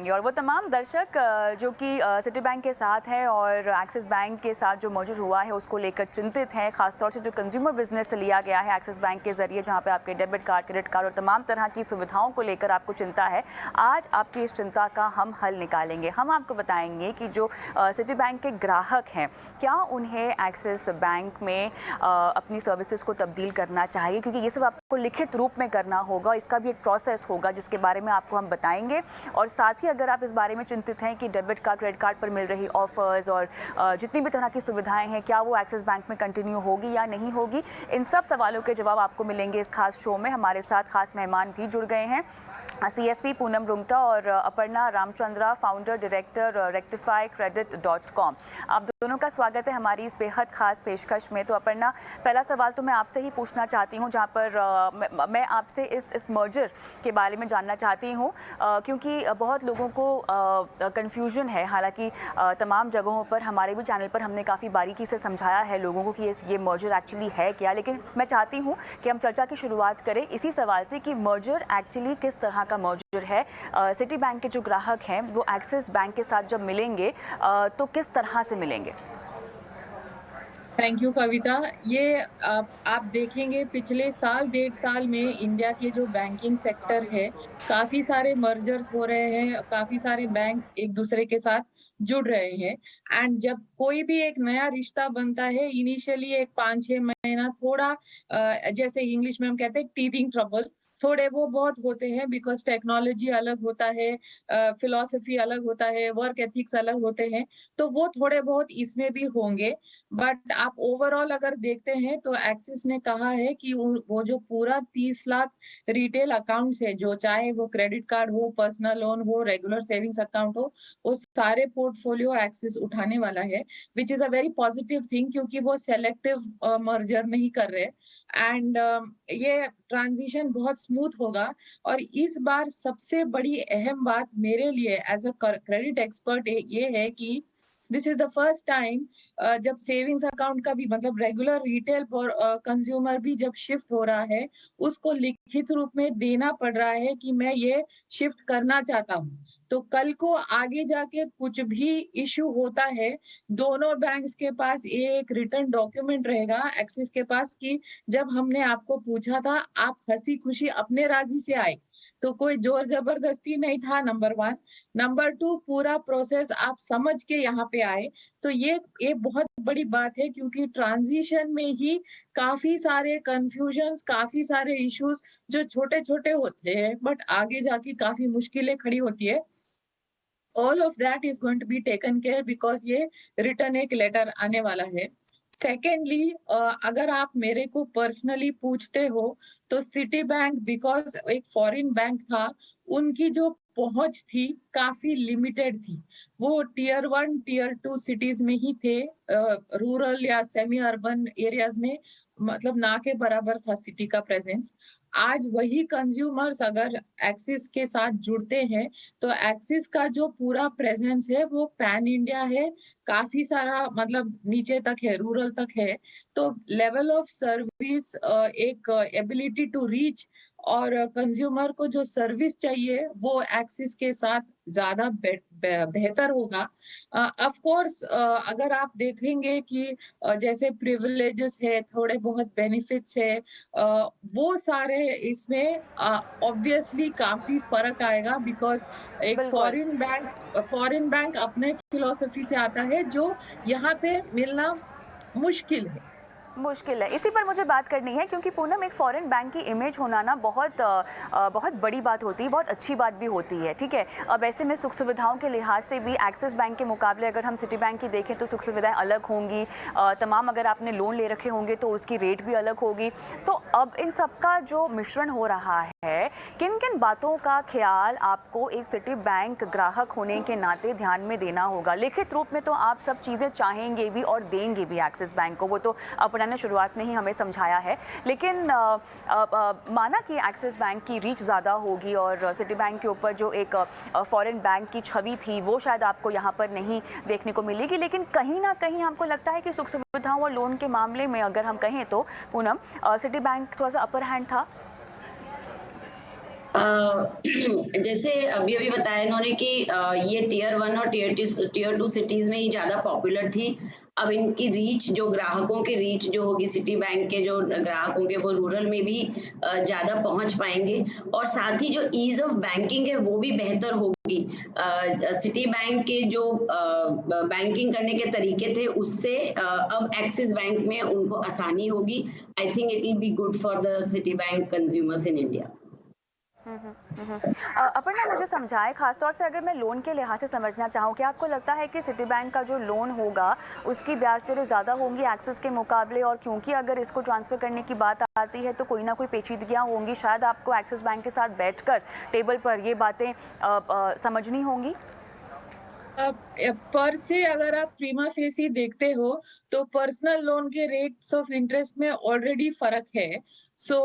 बताएंगे। और वो तमाम दर्शक जो कि सिटी बैंक के साथ हैं और एक्सिस बैंक के साथ जो मर्जर हुआ है उसको लेकर चिंतित हैं, खासतौर से जो कंज्यूमर बिजनेस से लिया गया है एक्सिस बैंक के जरिए, जहां पे आपके डेबिट कार्ड, क्रेडिट कार्ड और तमाम तरह की सुविधाओं को लेकर आपको चिंता है। आज आपकी इस चिंता का हम हल निकालेंगे। हम आपको बताएंगे कि जो सिटी बैंक के ग्राहक हैं, क्या उन्हें एक्सिस बैंक में अपनी सर्विसेज को तब्दील करना चाहिए, क्योंकि ये सब आपको लिखित रूप में करना होगा। इसका भी एक प्रोसेस होगा जिसके बारे में आपको हम बताएंगे। और साथ ही अगर आप इस बारे में चिंतित हैं कि डेबिट कार्ड, क्रेडिट कार्ड पर मिल रही ऑफर्स और जितनी भी तरह की सुविधाएं हैं, क्या वो एक्सिस बैंक में कंटिन्यू होगी या नहीं होगी, इन सब सवालों के जवाब आपको मिलेंगे इस खास शो में। हमारे साथ खास मेहमान भी जुड़ गए हैं, CFP पूनम रुंगटा और Aparna Ramchandra, founder director rectifycredit.com। आप दोनों का स्वागत है हमारी इस बेहद खास पेशकश में। तो अपर्णा, पहला सवाल तो मैं आपसे ही पूछना चाहती हूं, जहां पर मैं आपसे इस मर्जर के बारे में जानना चाहती हूं, क्योंकि बहुत लोगों को कन्फ्यूजन है। हालांकि तमाम जगहों पर, हमारे भी चैनल पर हमने काफ़ी बारीकी से समझाया है लोगों को कि ये मर्जर एक्चुअली है क्या। लेकिन मैं चाहती हूँ कि हम चर्चा की शुरुआत करें इसी सवाल से कि मर्जर एक्चुअली किस तरह का मर्जर है। सिटी बैंक के जो ग्राहक हैं वो एक्सिस बैंक के साथ जब मिलेंगे तो किस तरह से मिलेंगे? थैंक यू कविता। ये आप देखेंगे पिछले साल 1.5 साल में इंडिया के जो बैंकिंग सेक्टर है, काफी सारे मर्जर्स हो रहे हैं, काफी सारे बैंक्स एक दूसरे के साथ जुड़ रहे हैं। एंड जब कोई भी एक नया रिश्ता बनता है, इनिशियली एक 5-6 महीना थोड़ा जैसे इंग्लिश में हम कहते हैं टीथिंग ट्रबल, थोड़े वो बहुत होते हैं, बिकॉज टेक्नोलॉजी अलग होता है, फिलॉसफी अलग होता है, वर्क एथिक्स अलग होते हैं, तो वो थोड़े बहुत इसमें भी होंगे। बट आप ओवरऑल अगर देखते हैं तो एक्सिस ने कहा है कि वो जो पूरा 30 लाख रिटेल अकाउंट्स है, जो चाहे वो क्रेडिट कार्ड हो, पर्सनल लोन हो, रेगुलर सेविंग्स अकाउंट हो, वो सारे पोर्टफोलियो एक्सिस उठाने वाला है, which is a very positive thing, क्योंकि वो सेलेक्टिव मर्जर नहीं कर रहे। एंड ये ट्रांजिशन बहुत स्मूथ होगा। और इस बार सबसे बड़ी अहम बात मेरे लिए एज अ क्रेडिट एक्सपर्ट ये है कि this is the first time जब सेविंग्स अकाउंट का भी मतलब रेगुलर रिटेल कंज्यूमर भी जब शिफ्ट हो रहा है, उसको लिखित रूप में देना पड़ रहा है कि मैं ये शिफ्ट करना चाहता हूँ। तो कल को आगे जाके कुछ भी इश्यू होता है, दोनों बैंक्स के पास एक रिटर्न डॉक्यूमेंट रहेगा एक्सिस के पास कि जब हमने आपको पूछा था, आप हंसी खुशी अपने राजी से आए, तो कोई जोर जबरदस्ती नहीं था, नंबर 1। नंबर 2, पूरा प्रोसेस आप समझ के यहाँ पे आए। तो ये बहुत बड़ी बात है, क्योंकि ट्रांजिशन में ही काफी सारे कंफ्यूजन्स, काफी सारे इश्यूज जो छोटे-छोटे होते हैं बट आगे जाके काफी मुश्किलें खड़ी होती है, all of that is going to be taken care, because ये रिटर्न एक लेटर आने वाला है। सेकेंडली, अगर आप मेरे को पर्सनली पूछते हो, तो सिटी बैंक बिकॉज एक फॉरेन बैंक था, उनकी जो पहुंच थी काफी लिमिटेड थी। वो टीयर 1, टीयर 2 सिटीज में ही थे, रूरल या सेमी अर्बन एरियाज में मतलब ना के बराबर था सिटी का प्रेजेंस। आज वही कंज्यूमर्स अगर एक्सिस के साथ जुड़ते हैं, तो एक्सिस का जो पूरा प्रेजेंस है वो पैन इंडिया है, काफी सारा मतलब नीचे तक है, रूरल तक है। तो लेवल ऑफ सर्विस, एक एबिलिटी टू रीच और कंज्यूमर को जो सर्विस चाहिए वो एक्सिस के साथ ज्यादा बेहतर होगा। ऑफ कोर्स अगर आप देखेंगे कि जैसे प्रिविलेजेस है, थोड़े बहुत बेनिफिट्स है, वो सारे इसमें ऑब्वियसली काफी फर्क आएगा, बिकॉज एक बिल्कुल। फॉरेन बैंक अपने फिलोसफी से आता है जो यहाँ पे मिलना मुश्किल है। मुश्किल है, इसी पर मुझे बात करनी है, क्योंकि पूनम, एक फॉरेन बैंक की इमेज होना ना बहुत बड़ी बात होती है, बहुत अच्छी बात भी होती है, ठीक है। अब ऐसे में सुख सुविधाओं के लिहाज से भी एक्सिस बैंक के मुकाबले अगर हम सिटी बैंक की देखें तो सुख सुविधाएं अलग होंगी, तमाम अगर आपने लोन ले रखे होंगे तो उसकी रेट भी अलग होगी। तो अब इन सब का जो मिश्रण हो रहा है, किन किन बातों का ख्याल आपको एक सिटी बैंक ग्राहक होने के नाते ध्यान में देना होगा? लिखित रूप में तो आप सब चीज़ें चाहेंगे भी और देंगे भी एक्सिस बैंक को, वो तो अपना ने शुरुआत में ही हमें समझाया है। लेकिन माना कि एक्सिस बैंक की रीच ज़्यादा होगी और सिटी बैंक के ऊपर जो एक फॉरेन बैंक की छवि थी वो शायद आपको यहाँ पर नहीं देखने को मिलेगी, लेकिन कहीं ना कहीं आपको लगता है कि सुख सुविधाओं और लोन के मामले में अगर हम कहें तो पूनम, सिटी बैंक थोड़ा सा अपर हैंड था। जैसे अभी-अभी बताया इन्होंने कि ये टियर 1 और टियर 2 सिटीज़ में ही ज़्यादा पॉपुलर थी। अब इनकी रीच जो ग्राहकों की रीच जो होगी सिटी बैंक के जो ग्राहक होंगे वो रूरल में भी ज़्यादा पहुँच पाएँगे और साथ ही जो ईज़ ऑफ बैंकिंग है वो भी बेहतर होगी। सिटी बैंक के जो बैंकिंग करने के तरीके थे उससे अब एक्सिस बैंक में उनको आसानी होगी। I think it will be good for the city bank consumers in India. Aparna मुझे समझाएं, खासतौर से अगर मैं लोन के लिहाज से समझना चाहूँ, क्या आपको लगता है कि सिटी बैंक का जो लोन होगा उसकी ब्याज दरें ज़्यादा होंगी एक्सिस के मुकाबले? और क्योंकि अगर इसको ट्रांसफ़र करने की बात आती है तो कोई ना कोई पेचीदगियाँ होंगी, शायद आपको एक्सिस बैंक के साथ बैठकर टेबल पर ये बातें समझनी होंगी। पर से अगर आप प्रीमा फेसी देखते हो तो पर्सनल लोन के रेट्स ऑफ इंटरेस्ट में ऑलरेडी फर्क है। सो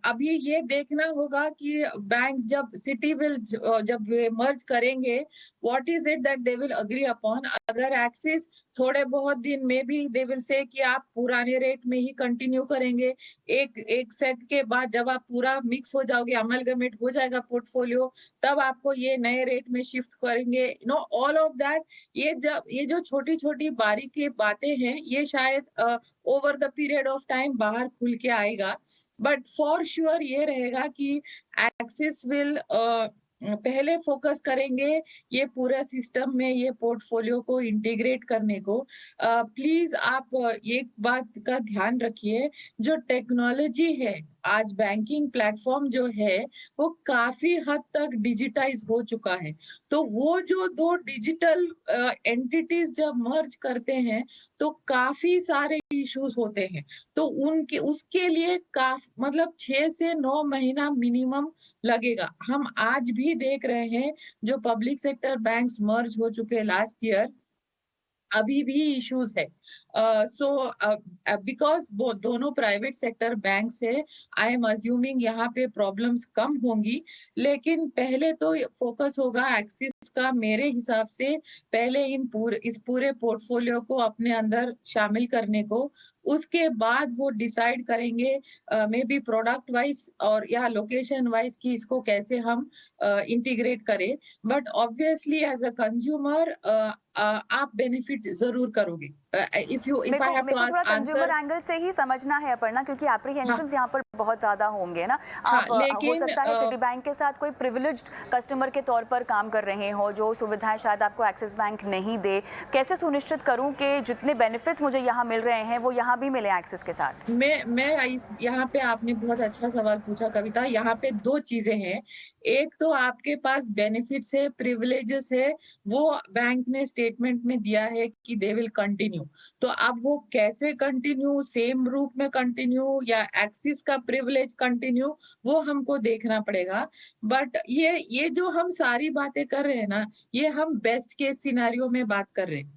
अभी ये देखना होगा कि बैंक जब सिटी विल जब वे मर्ज करेंगे, what is it that they will agree upon. अगर एक्सिस थोड़े बहुत दिन में भी दे विल से कि आप पुराने रेट में ही कंटिन्यू करेंगे, एक एक सेट के बाद जब आप पूरा मिक्स हो जाओगे, अमलगमेट हो जाएगा पोर्टफोलियो, तब आपको ये नए रेट में शिफ्ट करेंगे, ऑल ऑफ दैट। ये जो छोटी छोटी बारीकी बातें हैं ये शायद over the period of time बाहर खुल के आएगा, बट फॉर श्योर ये रहेगा कि एक्सिस विल पहले फोकस करेंगे ये पूरा सिस्टम में ये पोर्टफोलियो को इंटीग्रेट करने को। प्लीज आप एक बात का ध्यान रखिए, जो टेक्नोलॉजी है आज बैंकिंग प्लेटफॉर्म जो है वो काफी हद तक डिजिटाइज हो चुका है। तो वो जो दो डिजिटल एंटिटीज जब मर्ज करते हैं तो काफी सारे इश्यूज होते हैं। तो उनके उसके लिए मतलब 6 से 9 महीना मिनिमम लगेगा। हम आज भी देख रहे हैं जो पब्लिक सेक्टर बैंक्स मर्ज हो चुके लास्ट ईयर, अभी भी इश्यूज है। सो बिकॉज दोनों प्राइवेट सेक्टर बैंक से आई एम अज्यूमिंग यहाँ पे प्रॉब्लम्स कम होंगी, लेकिन पहले तो फोकस होगा एक्सिस का मेरे हिसाब से पहले इस पूरे पोर्टफोलियो को अपने अंदर शामिल करने को। उसके बाद वो डिसाइड करेंगे मे बी प्रोडक्ट वाइज और या लोकेशन वाइज कि इसको कैसे हम इंटीग्रेट करें। But obviously as a consumer आप बेनिफिट जरूर करोगे। इफ आई हैव मेरे टू को थोड़ा आस्क कंज्यूमर आंसर। एंगल से ही समझना है अपर्णा, क्योंकि हाँ, एप्रीहेंशंस यहाँ पर बहुत ज़्यादा होंगे ना। हाँ, आप हो लेकिन सकता है सिटी बैंक के साथ कोई प्रिविलेज्ड कस्टमर के तौर पर काम कर रहे हो, जो सुविधाएं शायद आपको एक्सिस बैंक नहीं दे। कैसे सुनिश्चित करूँ कि जितने बेनिफिट्स मुझे यहाँ मिल रहे हैं वो यहाँ भी मिले एक्सिस के साथ? मैं इस यहाँ पे आपने बहुत अच्छा सवाल पूछा कविता। यहाँ पे दो चीजें हैं। एक तो आपके पास बेनिफिट्स है, प्रिविलेजेस है, वो बैंक ने स्टेटमेंट में दिया है कि दे विल कंटिन्यू। तो अब वो कैसे कंटिन्यू, सेम रूप में कंटिन्यू या एक्सिस का प्रिविलेज कंटिन्यू, वो हमको देखना पड़ेगा। बट ये जो हम सारी बातें कर रहे हैं ना, ये हम बेस्ट केस सिनेरियो में बात कर रहे हैं।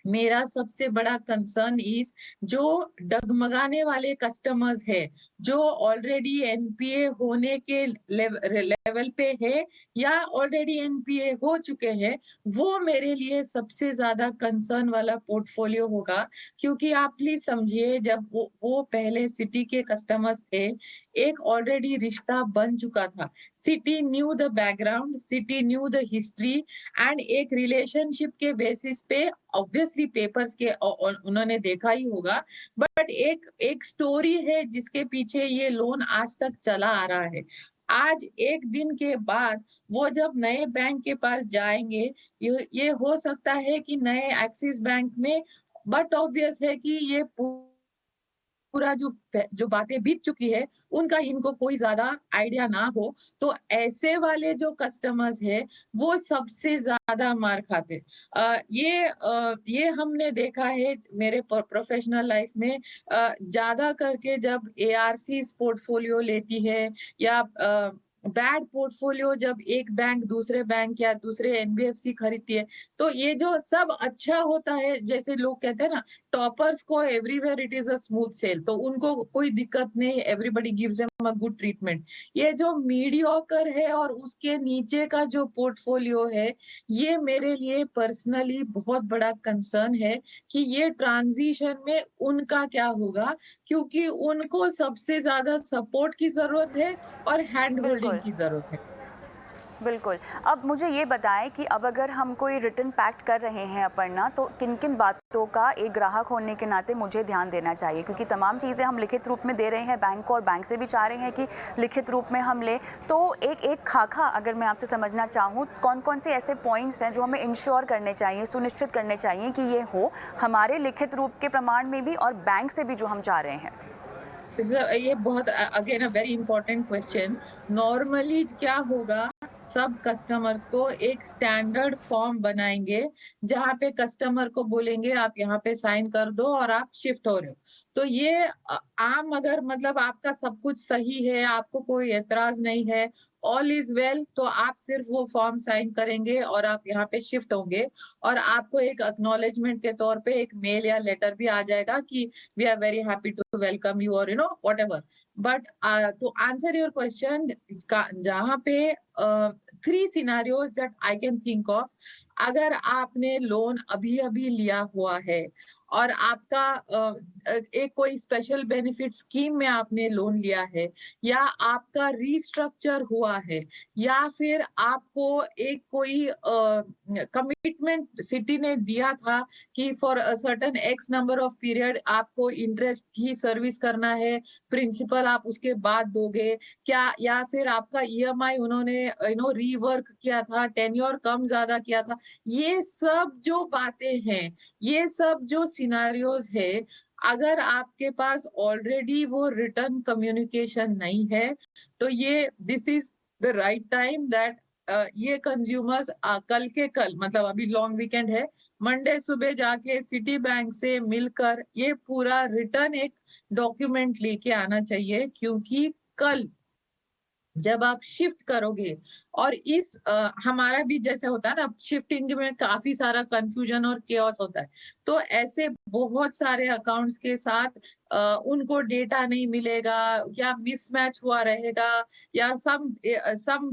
मेरा सबसे बड़ा कंसर्न इज जो डगमगाने वाले कस्टमर्स है, जो ऑलरेडी एनपीए होने के लेवल पे है या ऑलरेडी एनपीए हो चुके हैं, वो मेरे लिए सबसे ज्यादा कंसर्न वाला पोर्टफोलियो होगा। क्योंकि आप प्लीज समझिए, जब वो पहले सिटी के कस्टमर्स थे, एक ऑलरेडी रिश्ता बन चुका था। City new the background, city new the history, and एक रिलेशनशिप के बेसिस पे ऑब्वियसली पेपर्स के उन्होंने देखा ही होगा, बट एक स्टोरी है जिसके पीछे ये लोन आज तक चला आ रहा है। आज एक दिन के बाद वो जब नए बैंक के पास जाएंगे, ये हो सकता है कि नए एक्सिस बैंक में, बट ऑब्वियस है कि ये पूरा जो बातें बीत चुकी है उनका इनको कोई ज्यादा आइडिया ना हो। तो ऐसे वाले जो कस्टमर्स है वो सबसे ज्यादा मार खाते। ये हमने देखा है मेरे प्रोफेशनल लाइफ में। ज्यादा करके जब एआरसी पोर्टफोलियो लेती है या बैड पोर्टफोलियो जब एक बैंक दूसरे बैंक या दूसरे एनबीएफसी खरीदती है, तो ये जो सब अच्छा होता है, जैसे लोग कहते हैं ना, टॉपर्स को everywhere it is a smooth sail, तो उनको कोई दिक्कत नहीं, everybody gives them a good treatment. ये जो मीडियोकर है और उसके नीचे का जो पोर्टफोलियो है, ये मेरे लिए पर्सनली बहुत बड़ा कंसर्न है कि ये ट्रांजिशन में उनका क्या होगा, क्योंकि उनको सबसे ज्यादा सपोर्ट की जरूरत है और हैंड होल्डिंग काम की जरूरत है। बिल्कुल। अब मुझे ये बताएं कि अब अगर हम कोई रिटर्न पैक्ट कर रहे हैं अपर्णा, तो किन-किन बातों का एक ग्राहक होने के नाते मुझे ध्यान देना चाहिए? क्योंकि तमाम चीज़ें हम लिखित रूप में दे रहे हैं बैंक को और बैंक से भी चाह रहे हैं कि लिखित रूप में हम लें। तो एक खाका अगर मैं आपसे समझना चाहूँ, कौन-कौन से ऐसे पॉइंट्स हैं जो हमें इंश्योर करने चाहिए, सुनिश्चित करने चाहिए कि ये हो हमारे लिखित रूप के प्रमाण में भी और बैंक से भी जो हम चाह रहे हैं? ये बहुत again a very important question. Normally क्या होगा, सब कस्टमर्स को एक स्टैंडर्ड फॉर्म बनाएंगे जहाँ पे कस्टमर को बोलेंगे आप यहाँ पे साइन कर दो और आप शिफ्ट हो रहे हो। तो ये आम, अगर मतलब आपका सब कुछ सही है, आपको कोई एतराज नहीं है, ऑल इज वेल, तो आप सिर्फ वो फॉर्म साइन करेंगे और आप यहाँ पे शिफ्ट होंगे और आपको एक एक्नॉलेजमेंट के तौर पे एक मेल या लेटर भी आ जाएगा कि we are very happy to welcome you और whatever. But to answer your question, जहाँ पे 3 scenarios that I can think of. अगर आपने लोन अभी अभी लिया हुआ है और आपका एक कोई स्पेशल बेनिफिट स्कीम में आपने लोन लिया है, या आपका रीस्ट्रक्चर हुआ है, या फिर आपको एक कोई कमिटमेंट सिटी ने दिया था कि for a certain x number of period आपको इंटरेस्ट ही सर्विस करना है, प्रिंसिपल आप उसके बाद दोगे क्या, या फिर आपका ईएमआई उन्होंने रीवर्क किया था, टेन्योर कम ज्यादा किया था। ये सब जो बातें हैं, ये सब जो सिनारियोज है, अगर आपके पास ऑलरेडी वो रिटर्न कम्युनिकेशन नहीं है, तो ये this is the right time that ये कंज्यूमर्स कल के कल, मतलब अभी लॉन्ग वीकेंड है, मंडे सुबह जाके सिटी बैंक से मिलकर ये पूरा रिटर्न एक डॉक्यूमेंट लेके आना चाहिए। क्योंकि कल जब आप शिफ्ट करोगे, और इस हमारा भी जैसे होता है ना, शिफ्टिंग में काफी सारा कंफ्यूजन और केओस होता है, तो ऐसे बहुत सारे अकाउंट्स के साथ उनको डेटा नहीं मिलेगा, या मिसमैच हुआ रहेगा, या some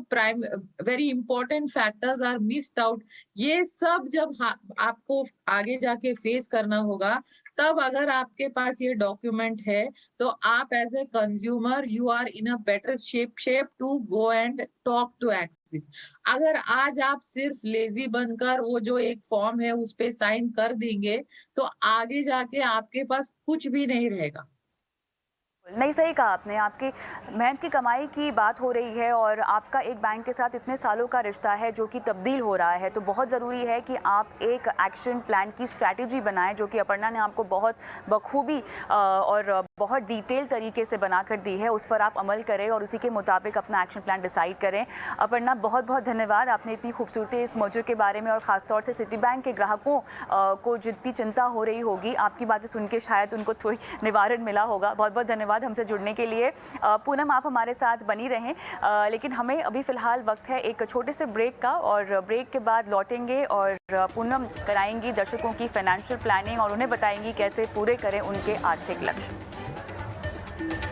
prime very important factors are missed out. ये सब जब आपको आगे जाके फेस करना होगा, तब अगर आपके पास ये डॉक्यूमेंट है, तो आप as a consumer you are in a better shape to go and talk to Axis. अगर आज आप सिर्फ लेजी बनकर वो जो एक फॉर्म है उस पे साइन कर देंगे, तो आगे जाके आपके पास कुछ भी नहीं रहेगा। नहीं, सही कहा आपने। आपकी मेहनत की कमाई की बात हो रही है और आपका एक बैंक के साथ इतने सालों का रिश्ता है जो कि तब्दील हो रहा है, तो बहुत ज़रूरी है कि आप एक एक्शन प्लान की स्ट्रैटेजी बनाएं, जो कि अपर्णा ने आपको बहुत बखूबी और बहुत डिटेल तरीके से बनाकर दी है। उस पर आप अमल करें और उसी के मुताबिक अपना एक्शन प्लान डिसाइड करें। अपर्णा, बहुत बहुत धन्यवाद। आपने इतनी खूबसूरती इस मर्जर के बारे में और ख़ासतौर से सिटी बैंक के ग्राहकों को जितनी चिंता हो रही होगी, आपकी बातें सुन के शायद उनको थोड़ी निवारण मिला होगा। बहुत बहुत धन्यवाद हमसे जुड़ने के लिए। पूनम, आप हमारे साथ बनी रहें, लेकिन हमें अभी फ़िलहाल वक्त है एक छोटे से ब्रेक का, और ब्रेक के बाद लौटेंगे और पूनम कराएंगी दर्शकों की फाइनेंशियल प्लानिंग और उन्हें बताएंगी कैसे पूरे करें उनके आर्थिक लक्ष्य।